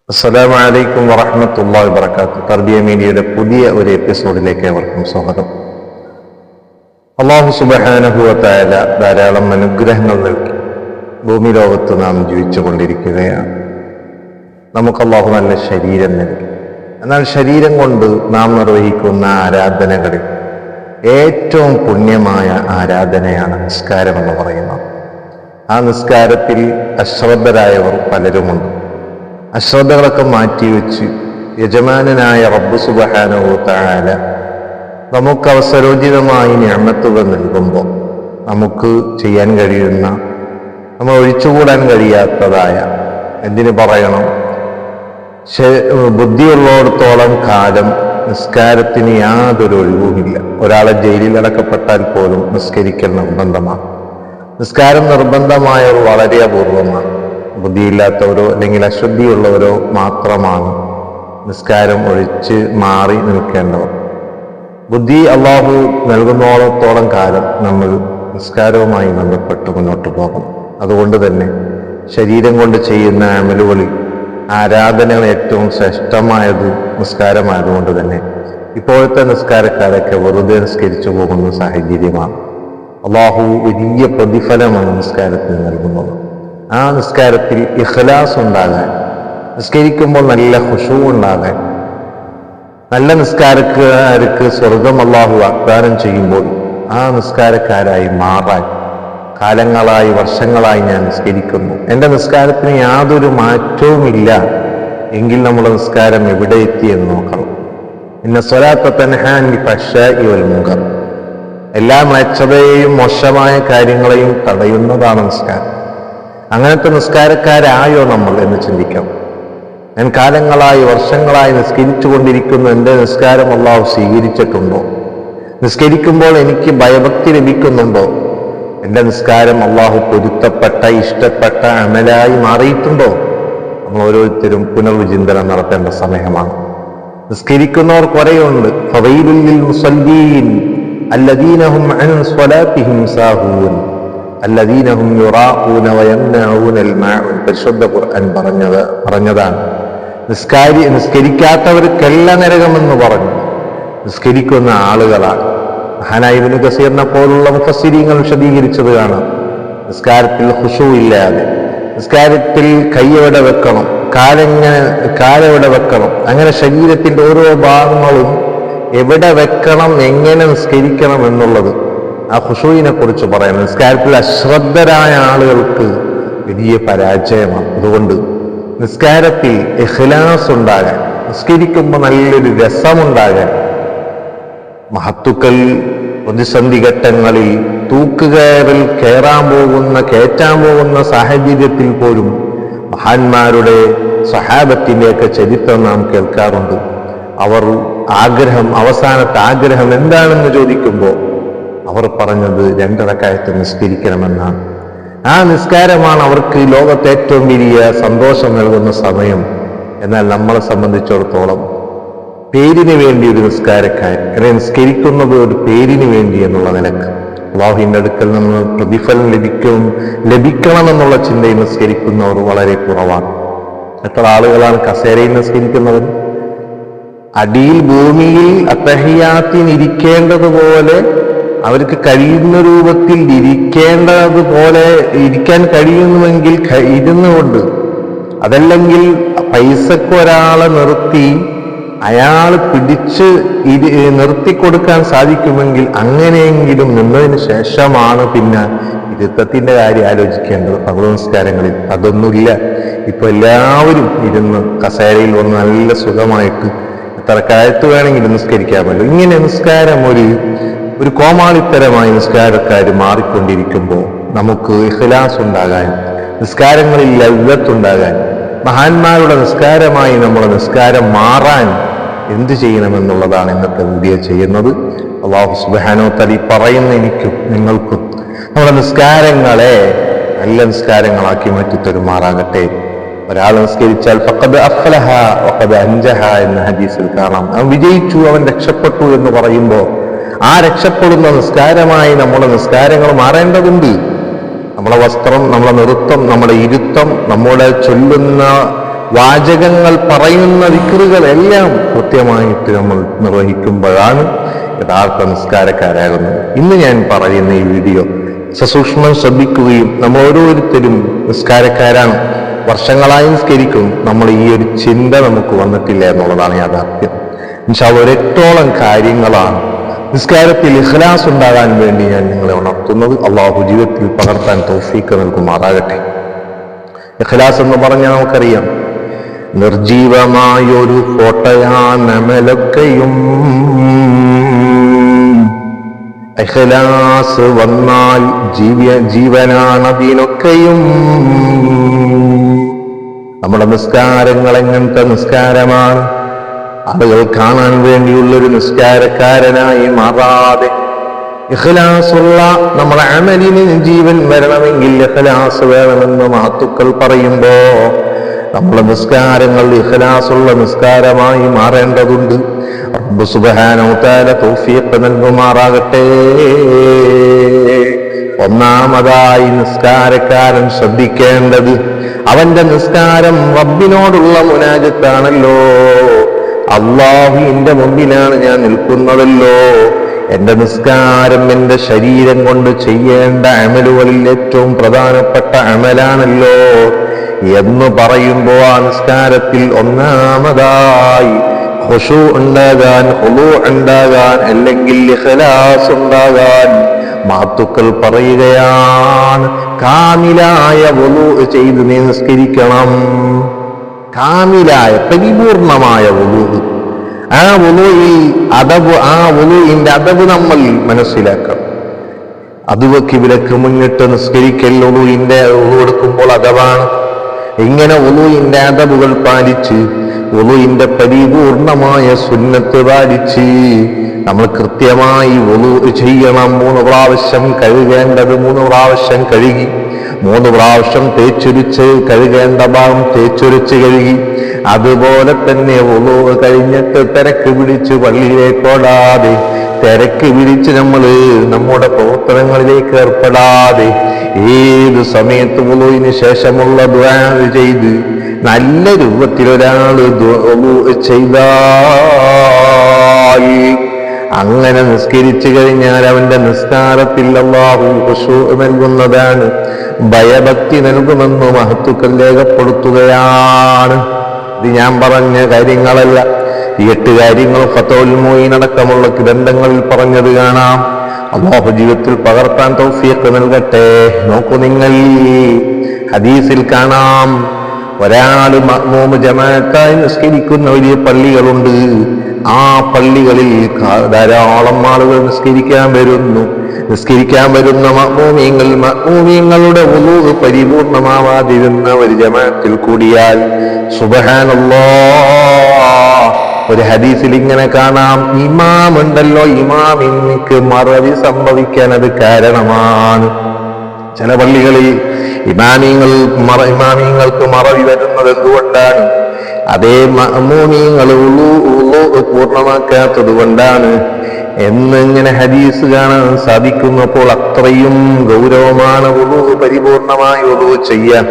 അസ്സലാമു അലൈക്കും വറഹ്മത്തുള്ളാഹി വബറകാതുഹു. തർബിയ മീഡിയയുടെ പുതിയ ഒരു എപ്പിസോഡിലേക്ക് അവർക്കും സ്വാഗതം. അല്ലാഹു സുബ്ഹാനഹു വ തആല ധാരാളം അനുഗ്രഹങ്ങൾ നൽകി ഭൂമി ലോകത്ത് നാം ജീവിച്ചുകൊണ്ടിരിക്കുകയാണ്. നമുക്ക് അല്ലാഹു നല്ല ശരീരം നൽകി. എന്നാൽ ശരീരം കൊണ്ട് നാം നിർവഹിക്കുന്ന ആരാധനകളിൽ ഏറ്റവും പുണ്യമായ ആരാധനയാണ് നിസ്കാരം എന്ന് പറയുന്നത്. ആ നിസ്കാരത്തിൽ അശ്രദ്ധരായവർ പലരുമുണ്ട്. അശ്രദ്ധകളൊക്കെ മാറ്റിവെച്ച് യജമാനനായ റബ്ബ് സുബ്ഹാനഹു വ തആല നമുക്ക് അവസരോചിതമായി നിഅമത്തുകൾ നൽകുമ്പോൾ നമുക്ക് ചെയ്യാൻ കഴിയുന്ന, നമ്മൾ ഒഴിച്ചുകൂടാൻ കഴിയാത്തതായ, എന്തിനു പറയണം, ബുദ്ധിയുള്ളിടത്തോളം കാലം നിസ്കാരത്തിന് യാതൊരു ഒഴിവുമില്ല. ഒരാളെ ജയിലിൽ അടക്കപ്പെട്ടാൽ പോലും നിസ്കരിക്കൽ നിർബന്ധമാണ്. നിസ്കാരം നിർബന്ധമായവർ വളരെ അപൂർവമാണ്. ബുദ്ധിയില്ലാത്തവരോ അല്ലെങ്കിൽ അശ്രദ്ധയുള്ളവരോ മാത്രമാണ് നിസ്കാരം ഒഴിച്ച് മാറി നിൽക്കേണ്ടവർ. ബുദ്ധി അള്ളാഹു നൽകുന്നോളത്തോളം കാലം നമ്മൾ നിസ്കാരവുമായി ബന്ധപ്പെട്ട് മുന്നോട്ട് പോകണം. അതുകൊണ്ട് തന്നെ ശരീരം കൊണ്ട് ചെയ്യുന്ന അമലുകളിൽ ആരാധനകൾ ഏറ്റവും ശ്രേഷ്ഠമായത് നിസ്കാരമായതുകൊണ്ട് തന്നെ ഇപ്പോഴത്തെ നിസ്കാരക്കാരൊക്കെ വെറുതെ നിസ്കരിച്ചു പോകുന്ന സാഹചര്യമാണ്. അള്ളാഹു വലിയ പ്രതിഫലമാണ് നിസ്കാരത്തിന് നൽകുന്നത്. ആ നിസ്കാരത്തിൽ ഇഖ്ലാസ് ഉണ്ടാകാൻ, നിസ്കരിക്കുമ്പോൾ നല്ല ഖുശൂ ഉണ്ടാകാൻ, നല്ല നിസ്കാരക്കാർക്ക് സ്വർഗം അള്ളാഹു വാഗ്ദാനം ചെയ്യുമ്പോൾ ആ നിസ്കാരക്കാരായി മാറാൻ, കാലങ്ങളായി വർഷങ്ങളായി ഞാൻ നിസ്കരിക്കുന്നു, എൻ്റെ നിസ്കാരത്തിന് യാതൊരു മാറ്റവുമില്ല എങ്കിൽ നമ്മുടെ നിസ്കാരം എവിടെ എത്തിയെന്ന് നോക്കണം. ഇന്ന സ്വലാത്ത തൻഹാ അനിൽ ഫഹ്ശാഇ വൽ മുൻകർ, എല്ലാ മ്ലേച്ഛതയെയും മോശമായ കാര്യങ്ങളെയും തടയുന്നതാണ് നിസ്കാരം. അങ്ങനത്തെ നിസ്കാരക്കാരായോ നമ്മൾ എന്ന് ചിന്തിക്കാം. ഞാൻ കാലങ്ങളായി വർഷങ്ങളായി നിസ്കരിച്ചു കൊണ്ടിരിക്കുന്ന എൻ്റെ നിസ്കാരം അള്ളാഹു സ്വീകരിച്ചിട്ടുണ്ടോ? നിസ്കരിക്കുമ്പോൾ എനിക്ക് ഭയഭക്തി ലഭിക്കുന്നുണ്ടോ? എൻ്റെ നിസ്കാരം അള്ളാഹു പൊരുത്തപ്പെട്ട ഇഷ്ടപ്പെട്ട അമലായി മാറിയിട്ടുണ്ടോ? നമ്മൾ ഓരോരുത്തരും പുനർവിചിന്തനം നടത്തേണ്ട സമയമാണ്. നിസ്കരിക്കുന്നവർ കുറേയുണ്ട്. ഫവൈലുൽ ലിൽ മുസല്ലീൻ അല്ലദീന ഹും അൻ സ്വലാത്തിഹിം സാഹൂൻ അല്ലദീന ഹും യുറാഊന വയംനഊനൽ മാഊൻ. പരിശുദ്ധ ഖുർആൻ പറഞ്ഞതാണ് നിസ്കരിക്കാത്തവർക്കെല്ലാം നരകമെന്ന് പറഞ്ഞു. നിസ്കരിക്കുന്ന ആളുകളാണ്. മഹാനായ ഇബ്നു കസീറിനെ പോലുള്ള മുഫസ്സിരീങ്ങൾ വിശദീകരിച്ചത് കാണാം. നിസ്കാരത്തിൽ ഖുശൂ ഇല്ലാതെ, നിസ്കാരത്തിൽ കൈയെവിടെ വെക്കണം, കാലെവിടെ വെക്കണം, അങ്ങനെ ശരീരത്തിന്റെ ഓരോ ഭാഗങ്ങളും എവിടെ വെക്കണം, എങ്ങനെ നിസ്കരിക്കണം എന്നുള്ളത് ആ ഖുശൂഇനെ കുറിച്ച് പറയണം. നിസ്കാരത്തിൽ അശ്രദ്ധരായ ആളുകൾക്ക് വലിയ പരാജയമാണ്. അതുകൊണ്ട് നിസ്കാരത്തിൽ ഇഖ്ലാസ് ഉണ്ടാകാൻ, നിസ്കരിക്കുമ്പോൾ നല്ലൊരു രസമുണ്ടാകാൻ, മഹത്തുക്കൾ പ്രതിസന്ധി ഘട്ടങ്ങളിൽ കയറ്റാൻ പോകുന്ന സാഹചര്യത്തിൽ പോലും മഹാന്മാരുടെ സ്വഹാബത്തിൻ്റെയൊക്കെ ചരിത്രം നാം കേൾക്കാറുണ്ട്. അവർ അവസാനത്തെ ആഗ്രഹം എന്താണെന്ന് ചോദിക്കുമ്പോൾ അവർ പറഞ്ഞത് 2 റക്അത്ത് നിസ്കരിക്കണമെന്നാണ്. ആ നിസ്കാരമാണ് അവർക്ക് ലോകത്തെ ഏറ്റവും വലിയ സന്തോഷം നൽകുന്ന സമയം. എന്നാൽ നമ്മളെ സംബന്ധിച്ചിടത്തോളം പേരിന് വേണ്ടി ഒരു നിസ്കാരക്കാരൻ, അല്ലെങ്കിൽ നിസ്കരിക്കുന്നത് ഒരു പേരിന് വേണ്ടി എന്നുള്ള നിലക്ക് അല്ലാഹുവിന്റെ അടുക്കൽ നമ്മൾ പ്രതിഫലം ലഭിക്കണമെന്നുള്ള ചിന്തയിൽ നിസ്കരിക്കുന്നവർ വളരെ കുറവാണ്. എത്ര ആളുകളാണ് കസേരയിൽ നിസ്കരിക്കുന്നവർ? അടിയിൽ ഭൂമിയിൽ അത്തഹിയാത്തിനിരിക്കേണ്ടതുപോലെ അവർക്ക് കഴിയുന്ന രൂപത്തിൽ ഇരിക്കേണ്ടതുപോലെ ഇരിക്കാൻ കഴിയുന്നുവെങ്കിൽ ഇരുന്നുകൊണ്ട്, അതല്ലെങ്കിൽ പൈസക്ക് ഒരാളെ നിർത്തി അയാൾ പിടിച്ച് നിർത്തിക്കൊടുക്കാൻ സാധിക്കുമെങ്കിൽ അങ്ങനെയെങ്കിലും നിന്നതിന് ശേഷമാണ് പിന്നെ ഇരുത്തത്തിന്റെ കാര്യം ആലോചിക്കേണ്ടത്. പകൽ നിസ്കാരങ്ങളിൽ അതൊന്നുമില്ല. ഇപ്പൊ എല്ലാവരും ഇരുന്ന് കസേരയിൽ വന്ന് നല്ല സുഖമായിട്ട് എത്ര കാലത്ത് വേണമെങ്കിലും നിസ്കരിക്കാമല്ലോ. ഇങ്ങനെ നിസ്കാരം ഒരു കോമാളിത്തരമായി നിസ്കാരക്കാർ മാറിക്കൊണ്ടിരിക്കുമ്പോൾ നമുക്ക് ഇഖ്ലാസ് ഉണ്ടാകാൻ, നിസ്കാരങ്ങളിൽ ലവ്വത്തുണ്ടാകാൻ, മഹാന്മാരുടെ നിസ്കാരമായി നമ്മുടെ നിസ്കാരം മാറാൻ എന്ത് ചെയ്യണമെന്നുള്ളതാണ് ഇന്നത്തെ വീഡിയോ ചെയ്യുന്നത്. അല്ലാഹു സുബ്ഹാനഹു വ തആല പറയുന്ന എനിക്കും നിങ്ങൾക്കും നമ്മുടെ നിസ്കാരങ്ങളെ നല്ല നിസ്കാരങ്ങളാക്കി മാറ്റി തരുമാറാകട്ടെ. ഒരാൾ നിസ്കരിച്ചാൽ ഫഖദ് അഫ്ലഹ വഖദ് അൻജഹ എന്ന ഹദീസിൽ കാണാം. അവൻ വിജയിച്ചു, അവൻ രക്ഷപ്പെട്ടു എന്ന് പറയുമ്പോൾ ആ രക്ഷപ്പെടുന്ന നിസ്കാരമായി നമ്മുടെ നിസ്കാരങ്ങൾ മാറേണ്ടതുണ്ട്. നമ്മളെ വസ്ത്രം, നമ്മളെ നൃത്തം, നമ്മുടെ ഇരുത്തം, നമ്മുടെ ചൊല്ലുന്ന വാചകങ്ങൾ, പറയുന്ന ദിക്റുകളെല്ലാം കൃത്യമായിട്ട് നമ്മൾ നിർവഹിക്കുമ്പോഴാണ് യഥാർത്ഥ നിസ്കാരക്കാരാകുന്നത്. ഇന്ന് ഞാൻ പറയുന്ന ഈ വീഡിയോ സസൂക്ഷ്മം ശ്രദ്ധിക്കുകയും നമ്മൾ ഓരോരുത്തരും നിസ്കാരക്കാരാണ്, വർഷങ്ങളായി നിസ്കരിക്കും, നമ്മൾ ഈ ഒരു ചിന്ത നമുക്ക് വന്നിട്ടില്ല എന്നുള്ളതാണ് യാഥാർത്ഥ്യം. ഇൻഷാ അല്ലാഹ് ഒരെട്ടോളം കാര്യങ്ങളാണ് നിസ്കാരത്തിൽ ഇഖ്ലാസ് ഉണ്ടാകാൻ വേണ്ടി ഞാൻ നിങ്ങളെ ഉണർത്തുന്നത്. അള്ളാഹു ജീവിതത്തിൽ പകർത്താൻ തൗഫീഖ് നൽകുമാറാകട്ടെ. ഇഖ്ലാസ് എന്ന് പറഞ്ഞാൽ നമുക്കറിയാം, നിർജീവമായൊരു കോട്ടയാണ് അമലൊക്കെയും. ഇഖ്ലാസ് വന്നാൽ ജീവനാണതിനൊക്കെയും. നമ്മുടെ നിസ്കാരങ്ങൾ എങ്ങനത്തെ നിസ്കാരമാണ്? ആളുകൾ കാണാൻ വേണ്ടിയുള്ളൊരു നിസ്കാരക്കാരനായി മാറാതെ ഇഖ്ലാസുള്ള നമ്മുടെ അമലിന് ജീവൻ വരണമെങ്കിൽ ഇഖ്ലാസ് വേണമെന്ന് മഹത്തുക്കൾ പറയുമ്പോ നമ്മുടെ നിസ്കാരങ്ങൾ ഇഖ്ലാസുള്ള നിസ്കാരമായി മാറേണ്ടതുണ്ട്. റബ്ബ് സുബ്ഹാനഹു തആല തൗഫീഖ് നൽകുമാറാകട്ടെ. ഒന്നാമതായി നിസ്കാരക്കാരൻ ശ്രദ്ധിക്കേണ്ടത്, അവന്റെ നിസ്കാരം റബ്ബിനോടുള്ള മുനാജത്താണല്ലോ. അല്ലാഹുവിന്റെ മുമ്പിലാണ് ഞാൻ നിൽക്കുന്നതല്ലോ. എന്റെ നിസ്കാരം എന്റെ ശരീരം കൊണ്ട് ചെയ്യേണ്ട അമലുകളിൽ ഏറ്റവും പ്രധാനപ്പെട്ട അമലാണല്ലോ എന്ന് പറയുമ്പോ ആ നിസ്കാരത്തിൽ ഒന്നാമതായി ഖുശൂ ഉണ്ടാകാൻ, ഖുളൂ ഉണ്ടാകാൻ, അല്ലെങ്കിൽ ഇഖ്ലാസ് ഉണ്ടാകാൻ മഹത്തുക്കൾ പറയുകയാണ്, കാമിലായ വുളൂ ചെയ്ത് നീ നിസ്കരിക്കണം. കാമിലായ പരിപൂർണമായ വുളൂ. ആ വുളൂയിൽ അദബ്, ആ വുളൂഇന്റെ അദബ് നമ്മൾ മനസ്സിലാക്കണം. അത് കിബിലക്ക് മുന്നിട്ട് നിസ്കരിക്കൽ വുളൂഇന്റെ വുളൂ എടുക്കുമ്പോൾ അദബാണ്. ഇങ്ങനെ വുളൂഇന്റെ അദബുകൾ പാലിച്ച്, വുളൂഇന്റെ പരിപൂർണമായ സുന്നത്ത് പാലിച്ച് നമ്മൾ കൃത്യമായി വുളൂ ചെയ്യണം. 3 പ്രാവശ്യം കഴുകേണ്ടത് 3 പ്രാവശ്യം കഴുകി, 3 പ്രാവശ്യം തേച്ചൊരിച്ച് കഴുകേണ്ട ഭാഗം തേച്ചൊരിച്ച് കഴുകി. അതുപോലെ തന്നെ വുളൂ കഴിഞ്ഞിട്ട് തിരക്ക് പിടിച്ച് പള്ളിയിലേക്കോടാതെ, തിരക്ക് പിടിച്ച് നമ്മൾ നമ്മുടെ പ്രവർത്തനങ്ങളിലേക്ക് ഏർപ്പെടാതെ ഏത് സമയത്ത് വുളൂഇന് ശേഷമുള്ള ദുആ ചെയ്ത് നല്ല രൂപത്തിൽ ഒരാൾ വുളൂ ചെയ്താൽ, അങ്ങനെ നിസ്കരിച്ചു കഴിഞ്ഞാൽ അവന്റെ നിസ്കാരത്തിൽ അല്ലാഹു ഖുശൂ നൽകുന്നതാണ്, ഭയഭക്തി നൽകുമെന്ന് മഹത്തുക്കൾ രേഖപ്പെടുത്തുകയാണ്. ഇത് ഞാൻ പറഞ്ഞ കാര്യങ്ങളല്ല, ഈ 8 കാര്യങ്ങൾ ഫത്വൽ മുഈൻ അടക്കമുള്ള ഗ്രന്ഥങ്ങളിൽ പറഞ്ഞത് കാണാം. അല്ലാഹു ജീവിതത്തിൽ പകർത്താൻ തൗഫീഖ് നൽകട്ടെ. നോക്കൂ, നിങ്ങൾ ഹദീസിൽ കാണാം, ഒരാൾ മഅ്മൂം ജമാഅത്തായി നിസ്കരിക്കുന്ന വലിയ പള്ളികളുണ്ട്. ആ പള്ളികളിൽ ധാരാളം ആളുകൾ നിസ്കരിക്കാൻ വരുന്ന മഅ്മൂമീങ്ങളുടെ വുളൂ പരിപൂർണമാവാതിരുന്ന ഒരു ജമാഅത്തിൽ കൂടിയാൽ സുബ്ഹാനല്ലാഹ്, ഒരു ഹദീസിൽ ഇങ്ങനെ കാണാം, ഇമാം ഉണ്ടല്ലോ, ഇമാമിക്ക് മറവി സംഭവിക്കാൻ അത് കാരണമാണ്. ചില പള്ളികളിൽ ഇമാമിങ്ങൾക്ക് മറവി വരുന്നത് എന്തുകൊണ്ടാണ്? അതേ മഅ്മൂമീങ്ങൾ വുളൂ പൂർണ്ണമാക്കാത്തത് കൊണ്ടാണ് എന്നിങ്ങനെ ഹദീസ് കാണാൻ സാധിക്കുന്നപ്പോൾ അത്രയും ഗൗരവമാണ് വുളൂ പരിപൂർണമായി വുളൂ ചെയ്യാൻ.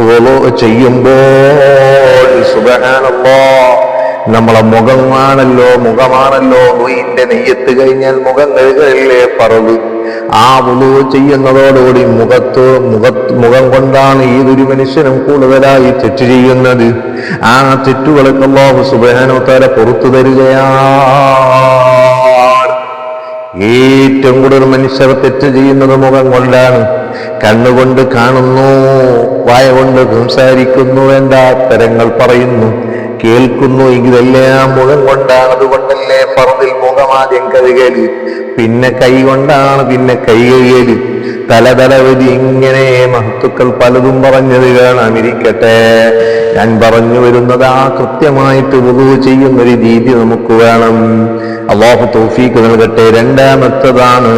വുളൂ ചെയ്യുമ്പോൾ സുബ്ഹാനല്ലാഹ്, നമ്മളെ മുഖമാണല്ലോ വുളൂഇന്റെ നെയ്യത്ത് കഴിഞ്ഞാൽ മുഖം കഴുകലല്ലേ ഫർദ്. ആ വുളൂ ചെയ്യുന്നതോടുകൂടി മുഖം കൊണ്ടാണ് ഏതൊരു മനുഷ്യനും കൂടുതലായി തെറ്റ് ചെയ്യുന്നത്. ആ തെറ്റുകളൊക്കെ അല്ലാഹു സുബ്ഹാനഹു വ തആല പുറത്തു തരികയാണ്. ഏറ്റവും കൂടുതൽ മനുഷ്യർ തെറ്റ് ചെയ്യുന്നത് മുഖം കൊണ്ടാണ്. കണ്ണുകൊണ്ട് കാണുന്നു, വായ കൊണ്ട് സംസാരിക്കുന്നു, വേണ്ടാത്തരങ്ങൾ പറയുന്നു, കേൾക്കുന്നു, ഇതെല്ലാം മുഖം കൊണ്ടാണ്. അതുകൊണ്ടല്ലേ ഫർദിൽ മുഖമാദ്യം കഴുകല്, പിന്നെ കൈ കൊണ്ടാണ്, പിന്നെ കൈ കഴുകല്, തലവധി. ഇങ്ങനെ മഹത്തുക്കൾ പലതും പറഞ്ഞത് കാണാം. ഇരിക്കട്ടെ, ഞാൻ പറഞ്ഞു വരുന്നത് ആ കൃത്യമായിട്ട് വുളൂ ചെയ്യുന്നൊരു രീതി നമുക്ക് വേണം. അല്ലാഹു തൗഫീഖ് നൽകട്ടെ. രണ്ടാമത്തതാണ്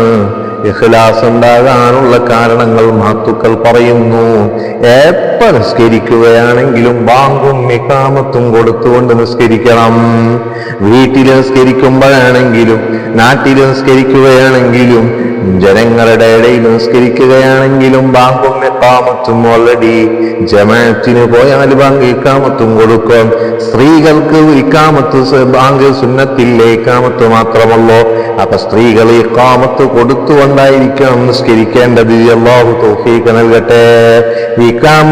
ഇഖ്ലാസ് ഉണ്ടാകാനുള്ള കാരണങ്ങൾ മഹത്തുക്കൾ പറയുന്നു. നിസ്കരിക്കുകയാണെങ്കിലും ബാങ്കും ഇഖാമത്തും കൊടുത്തുകൊണ്ട് നിസ്കരിക്കണം. വീട്ടിൽ നിസ്കരിക്കുമ്പോഴാണെങ്കിലും നാട്ടിൽ നിസ്കരിക്കുകയാണെങ്കിലും ജനങ്ങളുടെ ഇടയിൽ നിസ്കരിക്കുകയാണെങ്കിലും ബാങ്കും ഇഖാമത്തും ഓൾറെഡി ജമാഅത്തിന് പോയാൽ ബാങ്ക് ഇഖാമത്തും കൊടുക്കും. സ്ത്രീകൾക്ക് ഇഖാമത്ത് ബാങ്ക് സുന്നത്തില്ലേ, ഇഖാമത്ത് മാത്രമല്ലോ. അപ്പൊ സ്ത്രീകൾ ഇഖാമത്ത് കൊടുത്തുകൊണ്ടായിരിക്കണം നിസ്കരിക്കേണ്ടത്. അല്ലാഹു തൗഫീഖ് നൽകട്ടെ.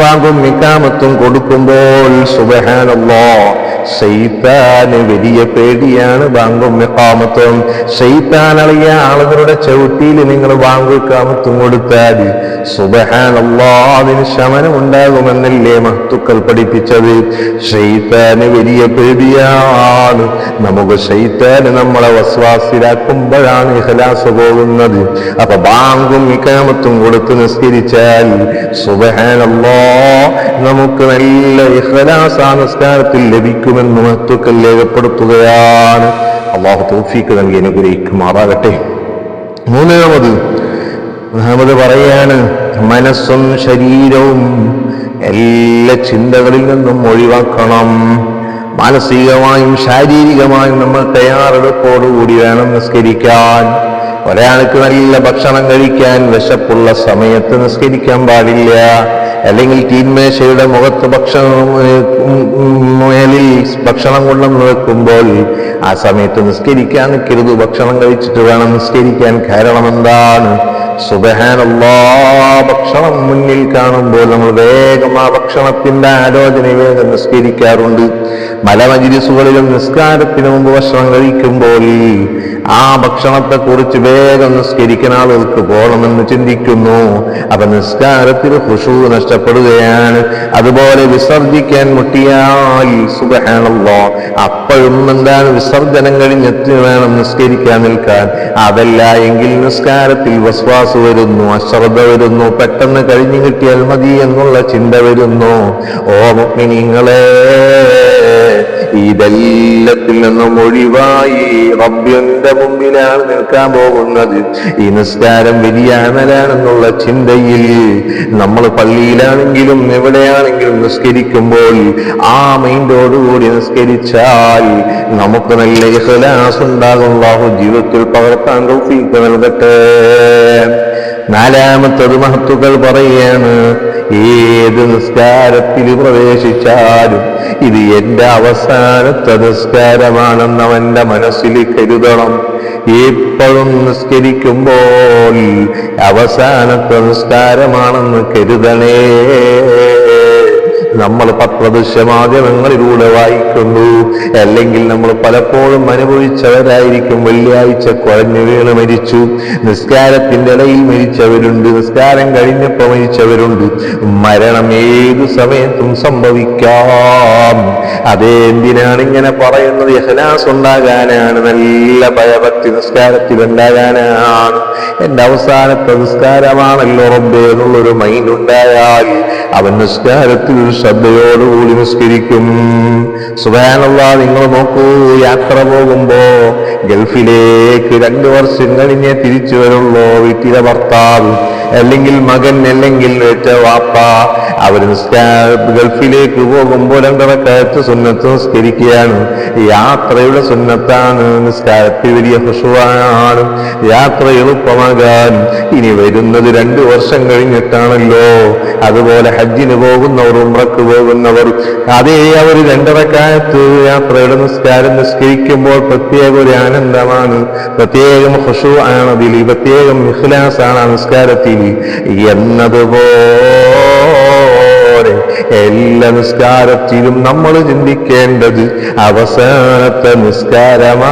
ബാങ്കും ഇഖാമത്തും കൊടുക്കുമ്പോൾ സുബ്ഹാനല്ലാഹ് ശൈത്താന് വലിയ പേടിയാണ് ബാങ്കും ഇഖാമത്തും. ശൈത്താൻ അളിയ ആളുകളുടെ ചവിട്ടിയിൽ നിങ്ങൾ ബാങ്കും ഇഖാമത്തും കൊടുത്താൽ സുബ്ഹാനല്ലാഹ് അതിന് ശമനം ഉണ്ടാകുമെന്നല്ലേ മഹത്തുക്കൾ പഠിപ്പിച്ചത്. ശൈത്താന് വലിയ പേടിയാണ്. നമുക്ക് ശൈത്താന് നമ്മളെ വസ്വാസിലാക്കുമ്പോഴാണ് ഇഖ്ലാസ് പോകുന്നത്. അപ്പൊ ബാങ്കും ഇഖാമത്തും കൊടുത്ത് നിസ്കരിച്ചാൽ സുബ്ഹാനല്ലാഹ് നമുക്ക് നല്ല ഇഖ്ലാസ് ആ നിസ്കാരത്തിൽ ലഭിക്കുമെന്ന് മഹത്തുക്കൾ രേഖപ്പെടുത്തുകയാണ്. അല്ലാഹു തൗഫീഖ് നൽകി അനുഗ്രഹിക്കുമാറാകട്ടെ. മൂന്നാമത് പറയാണ്, മനസ്സും ശരീരവും എല്ലാ ചിന്തകളിൽ നിന്നും ഒഴിവാക്കണം. മാനസികമായും ശാരീരികമായും നമ്മൾ തയ്യാറെടുപ്പോടുകൂടി വേണം നിസ്കരിക്കാൻ. ഒരാൾക്ക് നല്ല ഭക്ഷണം കഴിക്കാൻ വിശപ്പുള്ള സമയത്ത് നിസ്കരിക്കാൻ പാടില്ല. അല്ലെങ്കിൽ തീന്മേശയുടെ മുഖത്ത് മേലിൽ ഭക്ഷണം കൊണ്ടുവന്ന് വെക്കുമ്പോൾ ആ സമയത്ത് നിസ്കരിക്കാൻ നിൽക്കരുത്. ഭക്ഷണം കഴിച്ചിട്ട് വേണം നിസ്കരിക്കാൻ. കാരണം എന്താണ്? സുബ്ഹാനല്ലാഹ്, ഭക്ഷണം മുന്നിൽ കാണുമ്പോൾ നമ്മൾ വേഗം ആ ഭക്ഷണത്തിന്റെ ആലോചന വേഗം നിസ്കരിക്കാറുണ്ട്. മലമജ്‌ലിസുകളിലും നിസ്കാരത്തിന് മുമ്പ് ഭക്ഷണം കഴിക്കുമ്പോൾ ആ ഭക്ഷണത്തെ കുറിച്ച് വേഗം നിസ്കരിക്കുന്ന ആളുകൾക്ക് പോകണമെന്ന് ചിന്തിക്കുന്നു. അപ്പൊ നിസ്കാരത്തിൽ ഖുശൂ നഷ്ടപ്പെടുകയാണ്. അതുപോലെ വിസർജിക്കാൻ മുട്ടിയാൽ സുബ്ഹാനല്ലാഹ് അപ്പോഴും എന്താണ്, വിസർജനം കഴിഞ്ഞെത്തി വേണം നിസ്കരിക്കാൻ നിൽക്കാൻ. അതല്ല എങ്കിൽ നിസ്കാരത്തിൽ വസ്വാസ് വരുന്നു, അശ്രദ്ധ വരുന്നു, പെട്ടെന്ന് കഴിഞ്ഞു കിട്ടിയാൽ മതി എന്നുള്ള ചിന്ത വരുന്നു. ഓ മുഅ്മിനീങ്ങളെ, ഇതെല്ലാത്തിൽ നിന്നും ഒഴിവായി റബ്ബിന്റെ മുമ്പിലാണ് നിൽക്കാൻ പോകുന്നത്. ഈ നിസ്കാരം വലിയ അമലാണെന്നുള്ള ചിന്തയിൽ നമ്മൾ പള്ളിയിലാണെങ്കിലും എവിടെയാണെങ്കിലും നിസ്കരിക്കുമ്പോൾ ആ മൈൻഡോടുകൂടി നിസ്കരിച്ചാൽ നമുക്ക് നല്ല ഇഖ്ലാസ് ഉണ്ടാകും. അല്ലാഹു ജീവിതത്തിൽ പകർത്താൻ തൗഫീഖ് നൽകട്ടെ. നാലാമത്തത് മഹത്തുക്കൾ പറയാണ്, ഏത് നിസ്കാരത്തിൽ പ്രവേശിച്ചാലും ഇത് എന്റെ അവസാനത്തെ നിസ്കാരമാണെന്ന് അവന്റെ മനസ്സിൽ കരുതണം. എപ്പോഴും നിസ്കരിക്കുമ്പോൾ അവസാനത്തെ നിസ്കാരമാണെന്ന് കരുതണേ. നമ്മൾ പത്രദൃശ്യമാധ്യമങ്ങളിലൂടെ വായിക്കുന്നു, അല്ലെങ്കിൽ നമ്മൾ പലപ്പോഴും അനുഭവിച്ചവരായിരിക്കും. വെള്ളിയാഴ്ച കുഴഞ്ഞു വീണ് മരിച്ചു, നിസ്കാരത്തിന്റെ ഇടയിൽ മരിച്ചവരുണ്ട്, നിസ്കാരം കഴിഞ്ഞപ്പോ മരിച്ചവരുണ്ട്. മരണം ഏതു സമയത്തും സംഭവിക്കാം. അതേ എന്തിനാണ് ഇങ്ങനെ പറയുന്നത്? ഇഖ്ലാസ് ഉണ്ടാകാനാണ്, നല്ല ഭയഭക്തി നിസ്കാരത്തിൽ ഉണ്ടാകാനാണ്. എന്റെ അവസാനത്തെ നിസ്കാരമാണല്ലോ റബ്ബേ എന്നുള്ളൊരു മൈൻഡ് ഉണ്ടായാൽ അവൻ നിസ്കാരത്തിൽ ശ്രദ്ധയോടുകൂടി നിസ്കരിക്കും. സുബ്ഹാനല്ലാഹ്, നിങ്ങൾ നോക്കൂ, യാത്ര പോകുമ്പോ ഗൾഫിലേക്ക് 2 വർഷം കഴിഞ്ഞേ തിരിച്ചു വരുള്ളൂ വീട്ടിലെ ഭർത്താവ്, അല്ലെങ്കിൽ മകൻ, അല്ലെങ്കിൽ വാപ്പ, അവർ ഗൾഫിലേക്ക് പോകുമ്പോൾ 2 റക്അത്ത് സുന്നത്ത് നിസ്കരിക്കുകയാണ്. യാത്രയുടെ സുന്നത്താണ്. നിസ്കാരത്തിൽ വലിയ ഖുശൂആണ്. യാത്ര എളുപ്പമാകാൻ ഇനി വരുന്നത് 2 വർഷം കഴിഞ്ഞിട്ടാണല്ലോ. അതുപോലെ ഹജ്ജിന് പോകുന്നവർ, ഉംറക്ക് പോകുന്നവർ, അതേ അവർ 2 റക്അത്ത് യാത്രയുടെ നിസ്കാരം നിസ്കരിക്കുമ്പോൾ പ്രത്യേക ഒരു ആനന്ദമാണ്, പ്രത്യേകം ഖുശൂആണ്, അതിൽ പ്രത്യേകം ഇഖ്ലാസാണ് ആ നിസ്കാരത്തിൽ എന്നതുപോലെ എല്ലാ നിസ്കാരത്തിലും നമ്മൾ ചിന്തിക്കേണ്ടത് അവസാനത്തെ നിസ്കാരമാണ്.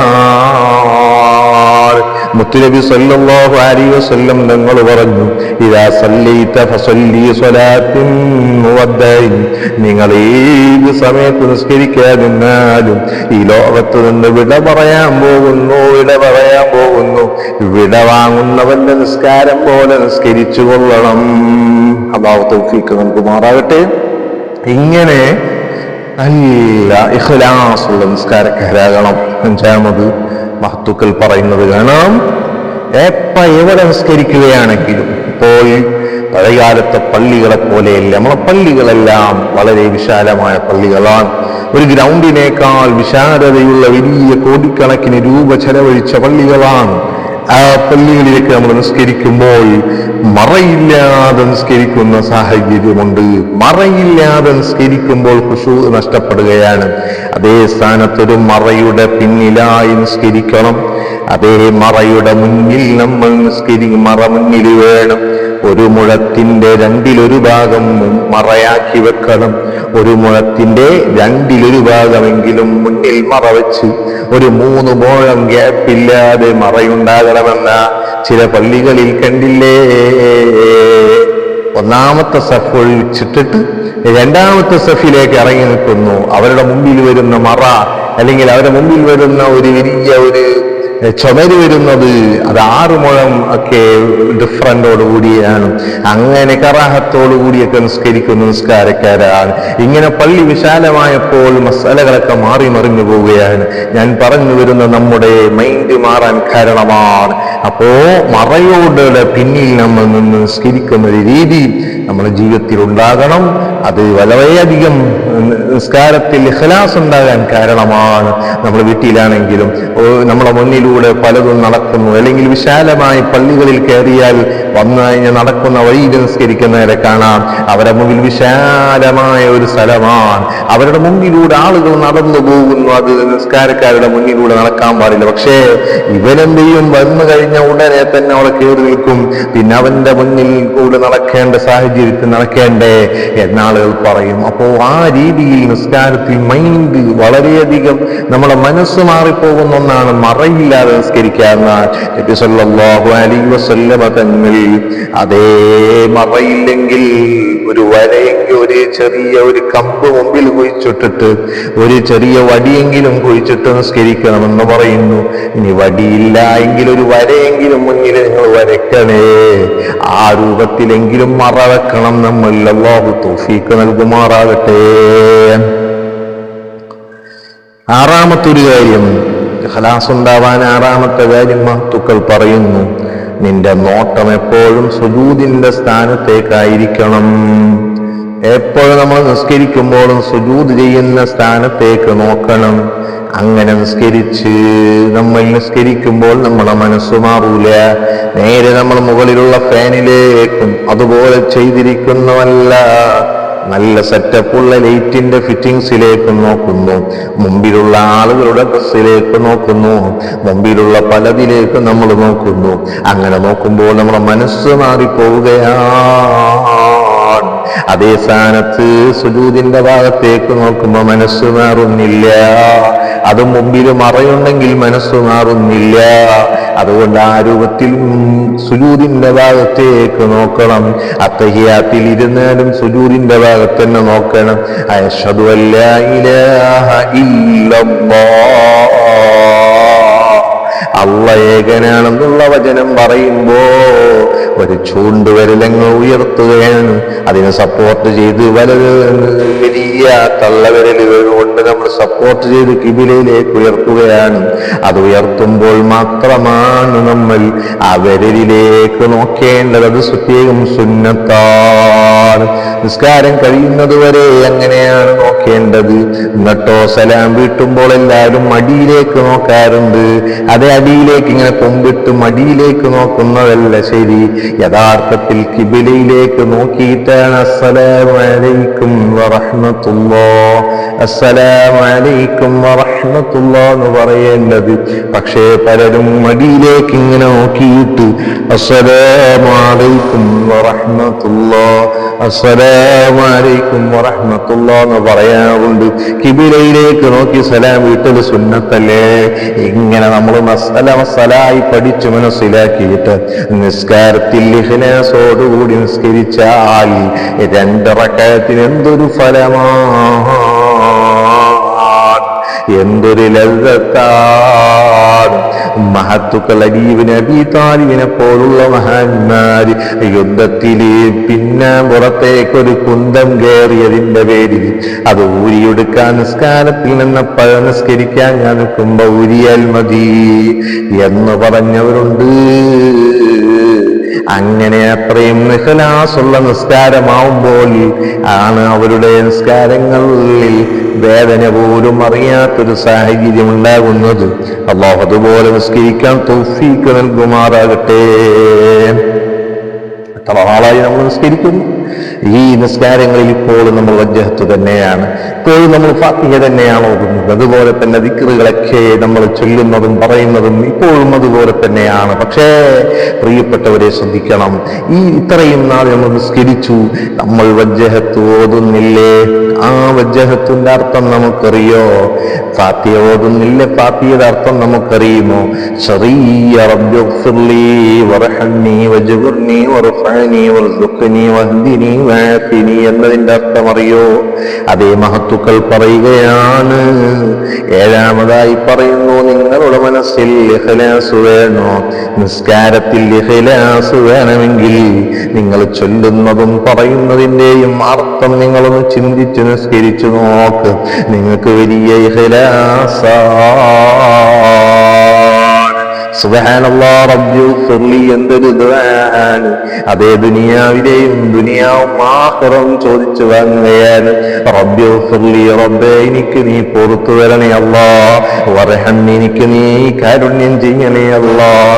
മുത്തുനബി സല്ലല്ലാഹു അലൈഹി വസല്ലം തങ്ങൾ പറഞ്ഞു, ഇദാ സല്ലൈത ഫസല്ലി സ്വലാത്തിൻ മുവദ്ദഇൻ, നിങ്ങൾ ഏത് സമയത്ത് നിസ്കരിക്കാതിരുന്നാലും ഈ ലോകത്ത് നിന്ന് വിട പറയാൻ പോകുന്നു, വിട വാങ്ങുന്നവന്റെ നിസ്കാരം പോലെ നിസ്കരിച്ചു കൊള്ളണം. അല്ലാഹു തൗഫീഖ് നൽകുമാറാകട്ടെ. ഇങ്ങനെ നല്ല ഇഖ്ലാസുള്ള നിസ്കാരക്കാരാകണം. 5ാമത് മഹത്തുക്കൾ പറയുന്നത് കാണാം, എവിടെ നിസ്കരിക്കുകയാണെങ്കിലും, ഇപ്പോൾ പഴയകാലത്തെ പള്ളികളെ പോലെയല്ല. നമ്മളെ പള്ളികളെല്ലാം വളരെ വിശാലമായ പള്ളികളാണ്. ഒരു ഗ്രൗണ്ടിനേക്കാൾ വിശാലതയുള്ള വലിയ കോടിക്കണക്കിന് രൂപ ചെലവഴിച്ച പള്ളികളാണ്. ആ പള്ളികളിലേക്ക് നമ്മൾ നിസ്കരിക്കുമ്പോൾ മറയില്ലാതെ നിസ്കരിക്കുന്ന സാഹചര്യമുണ്ട്. മറയില്ലാതെ നിസ്കരിക്കുമ്പോൾ ഖുശൂ നഷ്ടപ്പെടുകയാണ്. അതേ സ്ഥാനത്തൊരു മറയുടെ പിന്നിലായി നിസ്കരിക്കണം. അതേ മറയുടെ മുന്നിൽ നമ്മൾ മറ മുന്നിൽ വേണം. ഒരു മുഴത്തിന്റെ രണ്ടിലൊരു ഭാഗം മറയാക്കി വെക്കണം. ഒരു മുഴത്തിന്റെ രണ്ടിലൊരു ഭാഗമെങ്കിലും മുന്നിൽ മറ വെച്ച് ഒരു 3 മുഴം ഗ്യാപ്പില്ലാതെ മറയുണ്ടാകണമെന്ന ചില പള്ളികളിൽ കണ്ടില്ലേ? ഒന്നാമത്തെ സഫ് ഒഴിച്ചിട്ടിട്ട് രണ്ടാമത്തെ സഫിലേക്ക് ഇറങ്ങി നിൽക്കുന്നു. അവരുടെ മുമ്പിൽ വരുന്ന മറ അല്ലെങ്കിൽ അവരുടെ മുമ്പിൽ വരുന്ന ഒരു വലിയ ഒരു ചുമര് വരുന്നത് അത് 6 മുഴം ഒക്കെ ഡിഫറൻറ്റോട് കൂടിയാണ്. അങ്ങനെ കറാഹത്തോടു കൂടിയൊക്കെ നിസ്കരിക്കുന്ന നിസ്കാരക്കാരാണ്. ഇങ്ങനെ പള്ളി വിശാലമായപ്പോൾ മസാലകളൊക്കെ മാറി മറിഞ്ഞു പോവുകയാണ്. ഞാൻ പറഞ്ഞു വരുന്ന നമ്മുടെ മൈൻഡ് മാറാൻ കാരണമാണ്. അപ്പോ മറയോടെ പിന്നിൽ നമ്മൾ നിന്ന് നിസ്കരിക്കുന്ന ഒരു രീതി നമ്മുടെ ജീവിതത്തിൽ ഉണ്ടാകണം. അത് വളരെയധികം നിസ്കാരത്തിൽ ഇഖ്ലാസ് ഉണ്ടാകാൻ കാരണമാണ്. നമ്മുടെ വീട്ടിലാണെങ്കിലും നമ്മളെ മുന്നിലൂടെ പലതും നടക്കുന്നു, അല്ലെങ്കിൽ വിശാലമായി പള്ളികളിൽ കയറിയാൽ വന്നു കഴിഞ്ഞാൽ നടക്കുന്ന വഴിയിൽ നിസ്കരിക്കുന്നവരെ കാണാം. അവരുടെ മുമ്പിൽ വിശാലമായ ഒരു സ്ഥലമാണ്. അവരുടെ മുമ്പിലൂടെ ആളുകൾ നടന്നു പോകുന്നു. അത് നിസ്കാരക്കാരുടെ മുന്നിലൂടെ നടക്കാൻ പാടില്ല. പക്ഷേ ഇവനെന്ത് ചെയ്യും? വന്നു കഴിഞ്ഞ ഉടനെ തന്നെ അവിടെ കയറി നിൽക്കും. പിന്നെ അവന്റെ മുന്നിൽ കൂടെ നടക്കേണ്ട സാഹചര്യത്തിൽ നടക്കേണ്ടേ എന്നാളുകൾ പറയും. അപ്പോ ആ രീതിയിൽ നിസ്കാരത്തിൽ മൈൻഡ് വളരെയധികം നമ്മുടെ മനസ്സ് മാറിപ്പോകുന്ന ഒന്നാണ് മറയില്ലാതെ നിസ്കരിക്കാവുന്ന. നബി സല്ലല്ലാഹു അലൈഹി വസല്ലമ തങ്ങൾ അതേ മറയില്ലെങ്കിൽ ഒരു വരയെങ്കിൽ ഒരു ചെറിയ ഒരു കമ്പ് മുമ്പിൽ കുഴിച്ചിട്ടിട്ട് ഒരു ചെറിയ വടിയെങ്കിലും കുഴിച്ചിട്ട് നിസ്കരിക്കണമെന്ന് പറയുന്നു. ഇനി വടിയില്ല എങ്കിൽ ഒരു വരയെങ്കിലും മുന്നിൽ നിങ്ങൾ വരയ്ക്കണേ. ആ രൂപത്തിലെങ്കിലും മറ വെക്കണം. നമ്മൾ അല്ലാഹു തൗഫീഖ് നൽകുമാറാകട്ടെ. ആറാമത്തൊരു കാര്യം, ഖലാസ് ഉണ്ടാവാൻ ആറാമത്തെ കാര്യം മഹത്തുക്കൾ പറയുന്നു, നിന്റെ നോട്ടം എപ്പോഴും സുജൂദിന്റെ സ്ഥാനത്തേക്കായിരിക്കണം. എപ്പോഴും നമ്മൾ നിസ്കരിക്കുമ്പോഴും സുജൂദ് ചെയ്യുന്ന സ്ഥാനത്തേക്ക് നോക്കണം. അങ്ങനെ നമ്മൾ നിസ്കരിക്കുമ്പോൾ നമ്മളെ മനസ്സ് മാറൂല. നേരെ നമ്മൾ മുകളിലുള്ള ഫാനിലേക്കും അതുപോലെ ചെയ്തിരിക്കുന്നവല്ല നല്ല സെറ്റപ്പുള്ള ലൈറ്റിന്റെ ഫിറ്റിംഗ്സിലേക്ക് നോക്കുന്നു, മുമ്പിലുള്ള ആളുകളുടെ ഡ്രസ്സിലേക്ക് നോക്കുന്നു, മുമ്പിലുള്ള പലതിലേക്ക് നമ്മൾ നോക്കുന്നു. അങ്ങനെ നോക്കുമ്പോൾ നമ്മുടെ മനസ്സ് മാറിപ്പോവുകയാണ്. അതേ സ്ഥാനത്ത് സുജൂദിന്റെ ഭാഗത്തേക്ക് നോക്കുമ്പോൾ മനസ്സ് മാറുന്നില്ല. അത് മുമ്പിൽ മറയുണ്ടെങ്കിൽ മനസ്സ് മാറുന്നില്ല. അതുകൊണ്ട് ആ രൂപത്തിൽ സുജൂദിന്റെ ഭാഗത്തേക്ക് നോക്കണം. അത്തഹിയാത്തിൽ ഇരുന്നാലും സുജൂദിന്റെ ഭാഗത്ത് തന്നെ നോക്കണം. അശ്ഹദു അല്ലാ ഇലാഹ ഇല്ലല്ലാഹ്, അല്ലാഹ് ഏകനാണെന്നുള്ള വചനം പറയുമ്പോ ഒരു ചൂണ്ടുവിരലങ്ങൾ ഉയർത്തുകയാണ്. അതിനെ സപ്പോർട്ട് ചെയ്ത് വലിയ തള്ളവിരലുകൾ കൊണ്ട് നമ്മൾ സപ്പോർട്ട് ചെയ്ത് കിബിലയിലേക്ക് ഉയർത്തുകയാണ്. അത് ഉയർത്തുമ്പോൾ മാത്രമാണ് നമ്മൾ ആ വിരലിലേക്ക് നോക്കേണ്ടത്. അത് പ്രത്യേകം സുന്നത്താണ്. നിസ്കാരം കഴിയുന്നത് വരെ അങ്ങനെയാണ് നോക്കേണ്ടത്. എന്നിട്ടോ സലാം വീട്ടുമ്പോൾ എല്ലാവരും അടിയിലേക്ക് നോക്കാറുണ്ട്. അതേ അടിയിലേക്ക് ഇങ്ങനെ കൊമ്പിട്ട് മടിയിലേക്ക് നോക്കുന്നതല്ല ശരി. യഥാർത്ഥത്തിൽ കിബിലയിലേക്ക് നോക്കിയിട്ടാണ് അസ്സലാമു അലൈക്കും വറഹ്മത്തുള്ളാഹ്, അസ്സലാമു അലൈക്കും വറഹ്മത്തുള്ളാഹ് എന്ന് പറയേണ്ടത്. പക്ഷേ പലരും മടിയിലേക്ക് ഇങ്ങനെ നോക്കിയിട്ട് അസ്സലാമു അലൈക്കും വറഹ്മത്തുള്ളാഹ്, അസ്സലാമു അലൈക്കും വറഹ്മത്തുള്ളാഹ് എന്ന് പറയാറുണ്ട്. കിബിലയിലേക്ക് നോക്കി സലാം വീട്ടൽ സുന്നത്തല്ലേ? ഇങ്ങനെ നമ്മൾ മസലായി പഠിച്ചു മനസ്സിലാക്കിയിട്ട് നിസ്കാരത്തിൽ ഇഖ്ലാസോടുകൂടി നിസ്കരിച്ചാൽ 2 റക്അത്തിന് എന്തൊരു ഫലമാണ്, എന്തൊരു ലദ്ദത്താണ്. മഹത്തുക്കൾ അലി ഇബ്നു അബീ താലിബിനെ പോലുള്ള മഹാന്മാര് യുദ്ധത്തില് പിന്നെ പുറത്തേക്കൊരു കുന്തം കയറിയതിന്റെ പേരിൽ അത് ഊരിയെടുക്കാൻ നിസ്കാരത്തിൽ നിന്ന് നിസ്കരിക്കാൻ ഞാൻ നിൽക്കുമ്പോ ഊരിയാൽ മതി എന്ന് പറഞ്ഞവരുണ്ട്. അങ്ങനെ അത്രയും ഇഖ്ലാസുള്ള നിസ്കാരമാവുമ്പോൾ ആണ് അവരുടെ നിസ്കാരങ്ങളിൽ വേദന പോലും അറിയാത്തൊരു സാഹചര്യം ഉണ്ടാകുന്നത്. അല്ലാഹു അതുപോലെ നിസ്കരിക്കാൻ തൗഫീഖ് നൽകുമാറാകട്ടെ. എത്ര നാളായി നമ്മൾ നിസ്കരിക്കുന്നു? ഈ നിസ്കാരങ്ങളിൽ ഇപ്പോഴും നമ്മൾ വജ്ജഹത്ത് തന്നെയാണ്, ഇപ്പോഴും നമ്മൾ ഫാത്തിഹ തന്നെയാണ് ഓതുന്നത്. അതുപോലെ തന്നെ ദിക്റുകളൊക്കെ നമ്മൾ ചൊല്ലുന്നതും പറയുന്നതും ഇപ്പോഴും അതുപോലെ തന്നെയാണ്. പക്ഷേ പ്രിയപ്പെട്ടവരെ ശ്രദ്ധിക്കണം, ഈ ഇത്രയും നാൾ നമ്മൾ നിസ്കരിച്ചു, നമ്മൾ വജ്ജഹത്ത് ഓതുന്നില്ലേ? ആ വജ്ജഹത്തിന്റെ അർത്ഥം നമുക്കറിയോ? ഫാത്തിഹ ഓതുന്നില്ലേ? ഫാത്തിഹയുടെ അർത്ഥം നമുക്കറിയുമോ? ശറിയ റബ്ബിഗ്ഫിർലി വർഹംനി വജ്ബുർനി വർഫഅനി വർസുഖ്നി വഹ്ദിനി വഅഫിനി എന്നതിന്റെ അർത്ഥം അറിയോ? അതേ മഹത്തുക്കൾ പറയുകയാണ്. ഏഴാമതായി പറയുന്നു, നിങ്ങളുടെ മനസ്സിൽ ഇഖ്ലാസ് വേണോ? നിസ്കാരത്തിൽ ഇഖ്ലാസ് വേണമെങ്കിൽ നിങ്ങൾ ചൊല്ലുന്നതും പറയുന്നതിന്റെയും അർത്ഥം നിങ്ങളൊന്ന് ചിന്തിച്ച് നിസ്കരിച്ചു നോക്ക്. നിങ്ങൾക്ക് വലിയ ഇഖ്ലാസാ. സുബ്ഹാനല്ലാഹ് റബ്ബിഗ്ഫിർലി എന്തൊരു ദുആണ്. അതേ ദുനിയാവിലെയും ദുനിയാവും ആഖിറവും ചോദിച്ചു വാങ്ങുകയാണ്. റബ്ബിഗ്ഫിർലി, റബ്ബേ എനിക്ക് നീ പുറത്തു തരണേ അല്ലാഹ്. വർഹംനി, എനിക്ക് നീ കാരുണ്യം ചെയ്യണേ അല്ലാഹ്.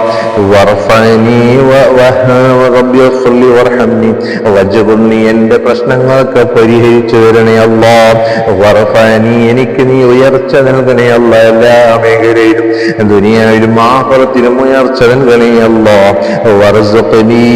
വർഫഅനി റബ്ബിഗ്ഫിർലി വർഹംനി വജ്ബുർനി, എന്റെ പ്രശ്നങ്ങളൊക്കെ പരിഹരിച്ചു തരണേ അല്ലാഹ്. വർഫഅനി, എനിക്ക് നീ ഉയർച്ച നൽകണേ അല്ലാഹ്. എല്ലാ മേഖലയിലും ദുനിയാവിലും ആഖിറത്തിലും ഉയർച്ച നൽകണേ അല്ലാഹ്. വർസുഖ്നി,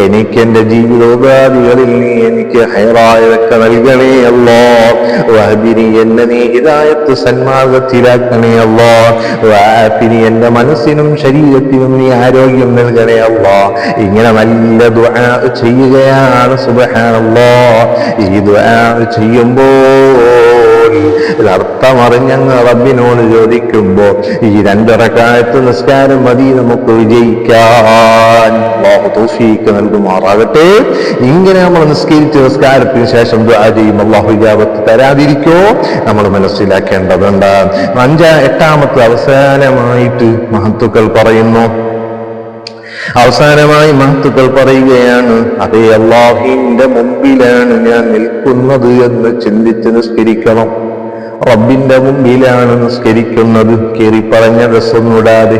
എനിക്ക് എന്റെ ജീവിതോപാധികളിൽ നീ എനിക്ക് ഹൈറായതൊക്കെ നൽകണേ അല്ലാഹ്. വഹ്ദിനി, എന്നെ നീ ഹിദായത്ത് സന്മാർഗത്തിലാക്കണേ അല്ലാഹ്. വഅഫിനി, എന്റെ മനസ്സിനും ശരീരത്തിനും നീ ആരോഗ്യം നൽകണേ അല്ലാഹ്. ഇങ്ങനെ നല്ല ദുആ ചെയ്യുകയാണ്. സുബ്ഹാനല്ലാഹ്. ഈ ദുആ ചെയ്യുമ്പോൾ അർത്ഥമറിഞ്ഞങ്ങ് റബ്ബിനോട് ചോദിക്കുമ്പോ ഈ 2 റക്അത്ത് നിസ്കാരം മതി നമുക്ക് വിജയിക്കാൻ. അല്ലാഹു തൗഫീഖ് നൽകുമാറാകട്ടെ. ഇങ്ങനെ നമ്മൾ നിസ്കരിച്ച് നിസ്കാരത്തിന് ശേഷം ദുആ ചെയ്യും, അല്ലാഹു ഇജാബത്ത് തരാതിരിക്കോ? നമ്മൾ മനസ്സിലാക്കേണ്ടതുണ്ട്. 8ാമത്തെ അവസാനമായിട്ട് മഹത്തുക്കൾ പറയുന്നു, അവസാനമായി മഹത്തുക്കൾ പറയുകയാണ്, അതേ അല്ലാഹുവിന്റെ മുമ്പിലാണ് ഞാൻ നിൽക്കുന്നത് എന്ന് ചിന്തിച്ച് നിസ്കരിക്കണം. റബ്ബിന്റെ മുമ്പിലാണ് നിസ്കരിക്കുന്നത്. കീറിപ്പറഞ്ഞ ഡ്രസ്സൊന്നിടാതെ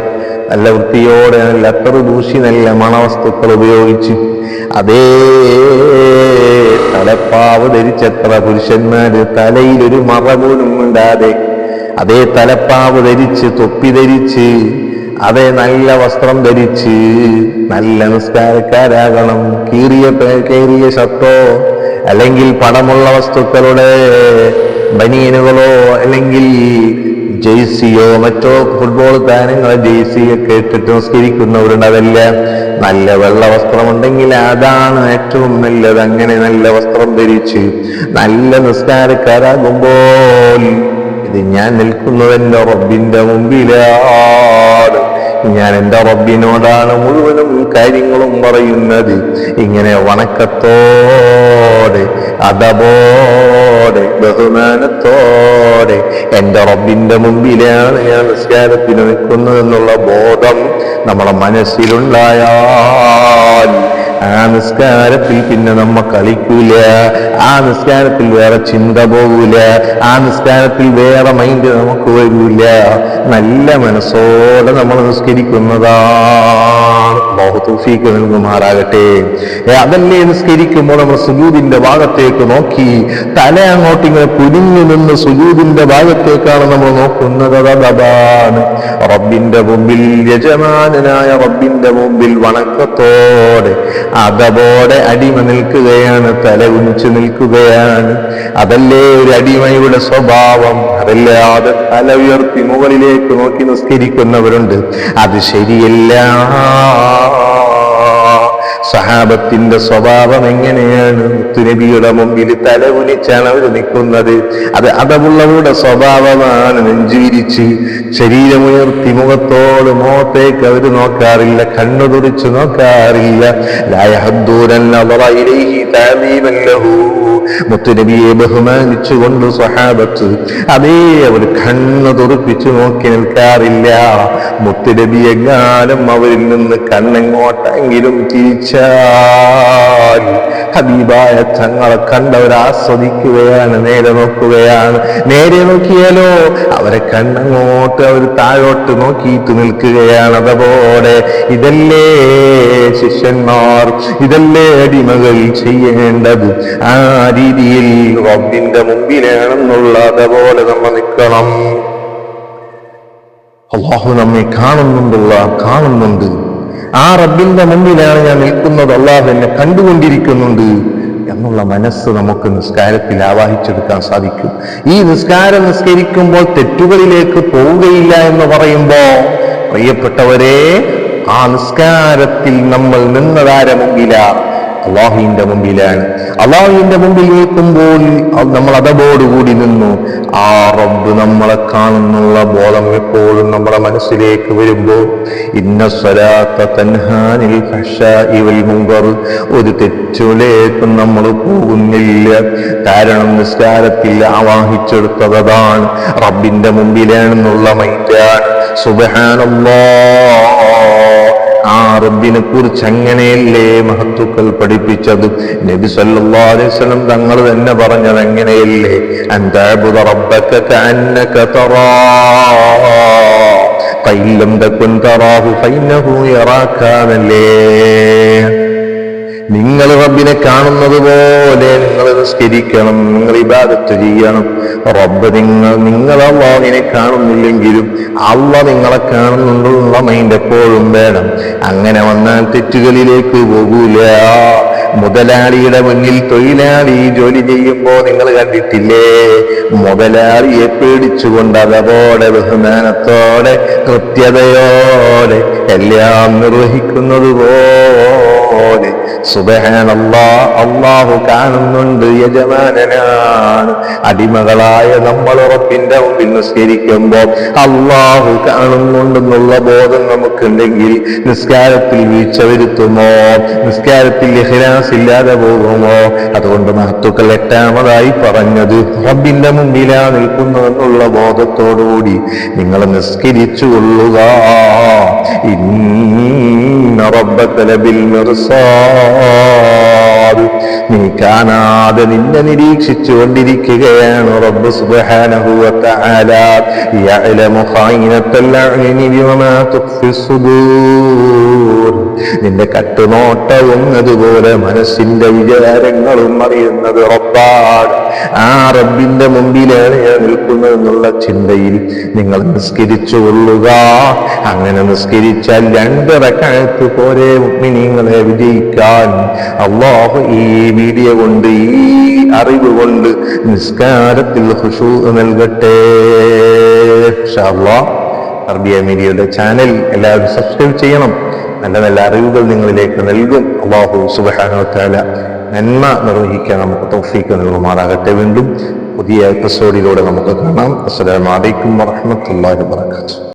നല്ല വൃത്തിയോടെ, നല്ല അത്തറ് ദൂഷി, നല്ല മണവസ്തുക്കൾ ഉപയോഗിച്ച്, അതേ തലപ്പാവ് ധരിച്ചെത്ര പുരുഷന്മാര് തലയിലൊരു മറ പോലും ഇടാതെ, അതേ തലപ്പാവ് ധരിച്ച്, തൊപ്പി ധരിച്ച്, അതേ നല്ല വസ്ത്രം ധരിച്ച് നല്ല നിസ്കാരക്കാരാകണം. കീറിയ ഷർട്ടോ അല്ലെങ്കിൽ പടമുള്ള വസ്തുക്കളുടെ ബനിയനുകളോ അല്ലെങ്കിൽ ജെയ്സിയോ മറ്റോ ഫുട്ബോൾ താരങ്ങളെ ജെയ്സിയൊക്കെ ഇട്ടിട്ട് നിസ്കരിക്കുന്നവരുണ്ട്. അതല്ല, നല്ല വെള്ള വസ്ത്രമുണ്ടെങ്കിൽ അതാണ് ഏറ്റവും നല്ലത്. അങ്ങനെ നല്ല വസ്ത്രം ധരിച്ച് നല്ല നിസ്കാരക്കാരാകുമ്പോൾ ഇത് ഞാൻ നിൽക്കുന്നത് എൻ്റെ റബ്ബിന്റെ മുമ്പിലാണ്. ഞാൻ എൻ്റെ റബ്ബിനോടാണ് മുഴുവനും കാര്യങ്ങളും പറയുന്നത്. ഇങ്ങനെ വണക്കത്തോടെ, അതബോടെ, ബഹുമാനത്തോടെ എൻ്റെ റബ്ബിന്റെ മുമ്പിലാണ് ഞാൻ നിസ്കാരത്തിന് നിൽക്കുന്നതെന്നുള്ള ബോധം നമ്മുടെ മനസ്സിലുണ്ടായാൽ ആ നിസ്കാരത്തിൽ പിന്നെ നമ്മ കളിക്കൂല. ആ നിസ്കാരത്തിൽ വേറെ ചിന്ത പോകൂല. ആ നിസ്കാരത്തിൽ വേറെ മൈൻഡ് നമുക്ക് വരൂല. നല്ല മനസ്സോടെ നമ്മൾ നിസ്കരിക്കുന്നതാണ്. അല്ലാഹു തൗഫീഖ് നൽകുമാറാകട്ടെ. അതല്ലേ നിസ്കരിക്കുമ്പോൾ നമ്മൾ സുജൂദിന്റെ ഭാഗത്തേക്ക് നോക്കി തല അങ്ങോട്ട് ഇങ്ങനെ കുനിഞ്ഞു നിന്ന് സുജൂദിന്റെ ഭാഗത്തേക്കാണ് നമ്മൾ നോക്കുന്നത്. അതാണ് റബ്ബിന്റെ മുമ്പിൽ, യജമാനനായ റബ്ബിന്റെ മുമ്പിൽ വണക്കത്തോടെ അതബോടെ അടിമ നിൽക്കുകയാണ്, തല കുനിച്ചു നിൽക്കുകയാണ്. അതല്ലേ ഒരു അടിമയുടെ സ്വഭാവം. അതല്ലാതെ തല ഉയർത്തി മുകളിലേക്ക് നോക്കി നിസ്കരിക്കുന്നവരുണ്ട്. അത് ശരിയല്ല. സഹാബത്തിന്റെ സ്വഭാവം എങ്ങനെയാണ്? മുത്തുനബിയുടെ മുമ്പിൽ തല കുനിച്ചാണ് അവർ നിൽക്കുന്നത്. അത് അതവുള്ളവരുടെ സ്വഭാവമാണ്. നെഞ്ചുവിരിച്ച് ശരീരമുയർത്തി മുഖത്തോട് മുഖത്തേക്ക് അവർ നോക്കാറില്ല, കണ്ണു തുറിച്ചു നോക്കാറില്ല. ലാ യഹദ്ദൂന നളറ ഇലൈഹി തഅദീമൻ ലഹു, മുത്തുനബിയെ ബഹുമാനിച്ചുകൊണ്ട് സ്വഹാബത്ത് അതേ അവർ കണ്ണ് തുറപ്പിച്ചു നോക്കി നിൽക്കാറില്ല. മുത്തുനബി എങ്ങാനും അവരിൽ നിന്ന് കണ്ണെങ്ങോട്ടെങ്കിലും തിരിച്ചാൽ ഹബീബായ തങ്ങളെ കണ്ടവർ ആസ്വദിക്കുകയാണ്, നേരെ നോക്കുകയാണ്. നേരെ നോക്കിയാലോ അവരെ കണ്ണങ്ങോട്ട് അവർ താഴോട്ട് നോക്കിയിട്ട് നിൽക്കുകയാണ്. അതുപോലെ ഇതല്ലേ ശിഷ്യന്മാർ, ഇതല്ലേ അടിമകൾ ചെയ്യേണ്ടത്. ആ രീതിയിൽ റബ്ബിന്റെ മുമ്പിലാണെന്നുള്ള അതുപോലെ നമ്മൾ നിൽക്കണം. അല്ലാഹു നമ്മെ കാണുന്നുണ്ട്. ആ റബ്ബിന്റെ മുമ്പിലാണ് ഞാൻ നിൽക്കുന്നത്, അല്ലാഹു എന്നെ കണ്ടുകൊണ്ടിരിക്കുന്നുണ്ട് എന്നുള്ള മനസ്സ് നമുക്ക് നിസ്കാരത്തിൽ ആവാഹിച്ചെടുക്കാൻ സാധിക്കും. ഈ നിസ്കരിക്കുമ്പോൾ തെറ്റുകളിലേക്ക് പോവുകയില്ല എന്ന് പറയുമ്പോ പ്രിയപ്പെട്ടവരെ, ആ നിസ്കാരത്തിൽ നമ്മൾ നിന്നതാരെ മുമ്പിലാണ്? അള്ളാഹുവിന്റെ മുമ്പിലാണ്. അള്ളാഹുവിന്റെ മുമ്പിൽ നിൽക്കുമ്പോൾ നമ്മൾ അതോടുകൂടി നിന്നു. ആ റബ്ബ് നമ്മളെ കാണുന്നുള്ള ബോധം എപ്പോഴും നമ്മുടെ മനസ്സിലേക്ക് വരുമ്പോൾ ഇന്ന സ്വലാത്ത തൻഹാ അനിൽ ഫഹ്ശാഇ വൽ മുൻകർ, ഒരു തെറ്റിലേക്കും നമ്മൾ പോകുന്നില്ല. കാരണം നിസ്കാരത്തിൽ ആവാഹിച്ചെടുത്തതാണ് റബ്ബിന്റെ മുമ്പിലാണെന്നുള്ള മൈൻഡാണ്. സുബ്ഹാനല്ലാഹ്, ആ റബ്ബിനെ കുറിച്ച് അങ്ങനെയല്ലേ മഹത്തുക്കൾ പഠിപ്പിച്ചത്. നബി സല്ലല്ലാഹു അലൈഹി വസല്ലം തങ്ങൾ തന്നെ പറഞ്ഞത് അങ്ങനെയല്ലേ, അൻതഅബ്ദു റബ്ബക കഅന്നക തറാഹു ഫഇൻ ലം തകുൻ തറാഹു ഫഇന്നഹു യറാകാനല്ലേ. നിങ്ങൾ റബ്ബിനെ കാണുന്നത് പോലെ നിങ്ങൾ നിസ്കരിക്കണം, നിങ്ങൾ ഇബാദത്ത് ചെയ്യണം. റബ്ബ് നിങ്ങൾ അല്ലാഹുവിനെ കാണുന്നില്ലെങ്കിലും അല്ലാഹ് നിങ്ങളെ കാണുന്നുള്ള മൈൻഡ് എപ്പോഴും വേണം. അങ്ങനെ വന്നാൽ തെറ്റുകളിലേക്ക് പോകൂല. മുതലാളിയുടെ മുന്നിൽ തൊഴിലാളി ജോലി ചെയ്യുമ്പോ നിങ്ങൾ കണ്ടിട്ടില്ലേ, മുതലാളിയെ പേടിച്ചുകൊണ്ട് അതോടെ ബഹുമാനത്തോടെ കൃത്യതയോടെ എല്ലാം നിർവഹിക്കുന്നത് പോലെ സുബ്ഹാനല്ലാഹ്, അല്ലാഹു കാണുന്നുണ്ട്, യജമാനനാണ്. അടിമകളായ നമ്മൾ റബ്ബിന്റെ മുമ്പിൽ നിസ്കരിക്കുമ്പോൾ അല്ലാഹു കാണുന്നുണ്ടെന്നുള്ള ബോധം നമുക്കുണ്ടെങ്കിൽ നിസ്കാരത്തിൽ വീഴ്ച വരുത്തുമോ? നിസ്കാരത്തിൽ ഇഖ്ലാസ് ഇല്ലാതെ പോകുമോ? അതുകൊണ്ട് മഹത്തുക്കൾ എട്ടാമതായി പറഞ്ഞത് റബ്ബിന്റെ മുമ്പിലാണ് നിൽക്കുന്നതെന്നുള്ള ബോധത്തോടുകൂടി നിങ്ങൾ നിസ്കരിച്ചു കൊള്ളുക. ഇന്ന റബ്ബക ലബിൽ മിർസാദ്, നീ കാണാതെ നിന്നെ നിരീക്ഷിച്ചു കൊണ്ടിരിക്കുകയാണ് റബ്ബ് സുബ്ഹാനഹു വ തആല. യഅലമു ഖായിനത്തൽ അഅ്യുനി വമാ തുഖ്ഫി സുദൂർ, നിന്റെ കട്ടുനോട്ടവും അതുപോലെ മനസ്സിന്റെ വിചാരങ്ങളും അറിയുന്നത് റബ്ബാണ്. ആ റബ്ബിന്റെ മുമ്പിലാണ് ഞാൻ നിൽക്കുന്നത് എന്നുള്ള ചിന്തയിൽ നിങ്ങൾ നിസ്കരിച്ചു കൊള്ളുക. അങ്ങനെ നിസ്കരിച്ചാൽ 2 റക്അത്ത് പോരെ മുഅ്മിനീങ്ങളെ വിജയിക്കാൻ. അല്ലാഹു ഈ വീഡിയോ കൊണ്ട്, ഈ അറിവ് കൊണ്ട് നിസ്കാരത്തിൽ ഖുശൂ നൽകട്ടെ. ഇൻഷാ അല്ലാഹ് അറബിയ മീഡിയയുടെ ചാനൽ എല്ലാവരും സബ്സ്ക്രൈബ് ചെയ്യണം. നല്ല നല്ല അറിവുകൾ നിങ്ങളിലേക്ക് നൽകും. അല്ലാഹു സുബ്ഹാനഹു വ തആല നന്മ നിർവഹിക്കാൻ നമുക്ക് തൗഫീഖ് നൽകുമാറാകട്ടെ. വീണ്ടും പുതിയ എപ്പിസോഡിലൂടെ നമുക്ക് കാണാം. അസ്സലാമു അലൈക്കും വറഹ്മത്തുള്ളാഹി വബറകാതുഹു.